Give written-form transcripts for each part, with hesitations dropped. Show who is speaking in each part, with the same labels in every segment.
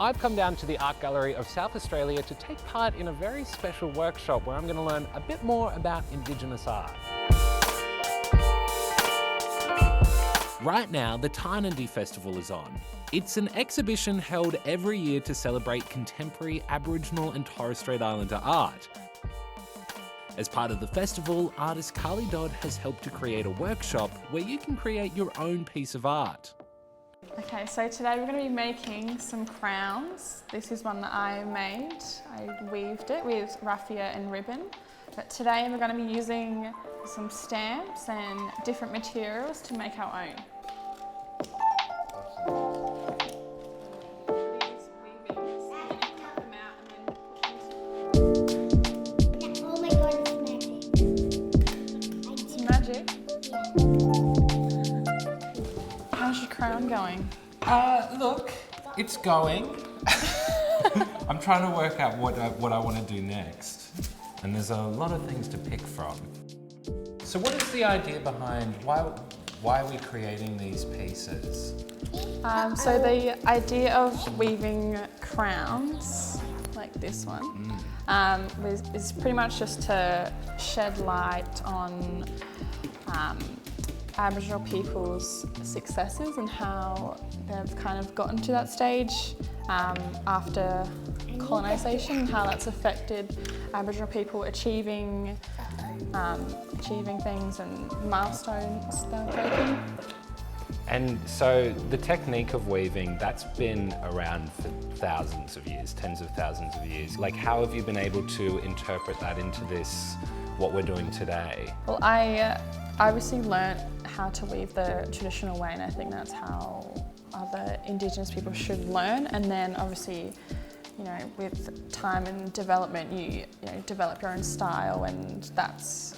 Speaker 1: I've come down to the Art Gallery of South Australia to take part in a very special workshop where I'm going to learn a bit more about Indigenous art. Right now, the Tarnanthi Festival is on. It's an exhibition held every year to celebrate contemporary Aboriginal and Torres Strait Islander art. As part of the festival, artist Dodd has helped to create a workshop where you can create your own piece of art.
Speaker 2: Okay, so today we're going to be making some crowns. This is one that I made. I weaved it with raffia and ribbon. But today we're going to be using some stamps and different materials to make our own.
Speaker 3: Oh my god, it's magic.
Speaker 2: It's magic? How's your crown going?
Speaker 1: Look, it's going. I'm trying to work out what I want to do next. And there's a lot of things to pick from. So what is the idea behind why are we creating these pieces?
Speaker 2: So the idea of weaving crowns, like this one, is pretty much just to shed light on Aboriginal people's successes and how they've kind of gotten to that stage after colonisation, and how that's affected Aboriginal people achieving things and milestones they're breaking.
Speaker 1: And so the technique of weaving, that's been around for thousands of years, tens of thousands of years. Like, how have you been able to interpret that into this, what we're doing today?
Speaker 2: Well, I obviously learnt how to weave the traditional way, and I think that's how other Indigenous people should learn. And then obviously, you know, with time and development, you develop your own style, and that's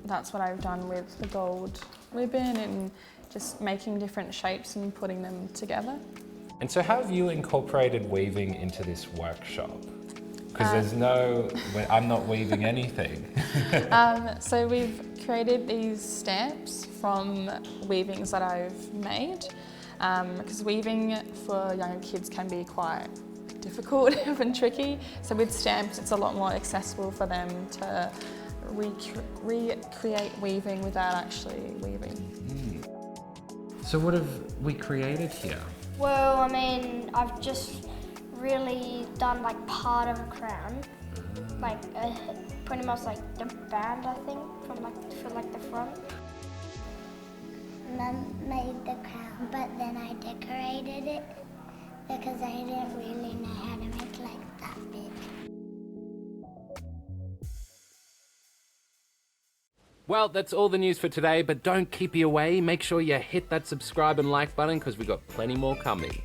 Speaker 2: what I've done with the gold ribbon and just making different shapes and putting them together.
Speaker 1: And so how have you incorporated weaving into this workshop? Because I'm not weaving anything.
Speaker 2: So we've created these stamps from weavings that I've made, because weaving for younger kids can be quite difficult and tricky. So with stamps, it's a lot more accessible for them to recreate weaving without actually weaving.
Speaker 1: So what have we created here?
Speaker 3: Well, I mean, I've just really done like part of a crown, like pretty much like the band, I think, for the front.
Speaker 4: Mum made the crown, but then I decorated it because I didn't really know how to make like that big.
Speaker 1: Well, that's all the news for today, but don't keep you away. Make sure you hit that subscribe and like button because we've got plenty more coming.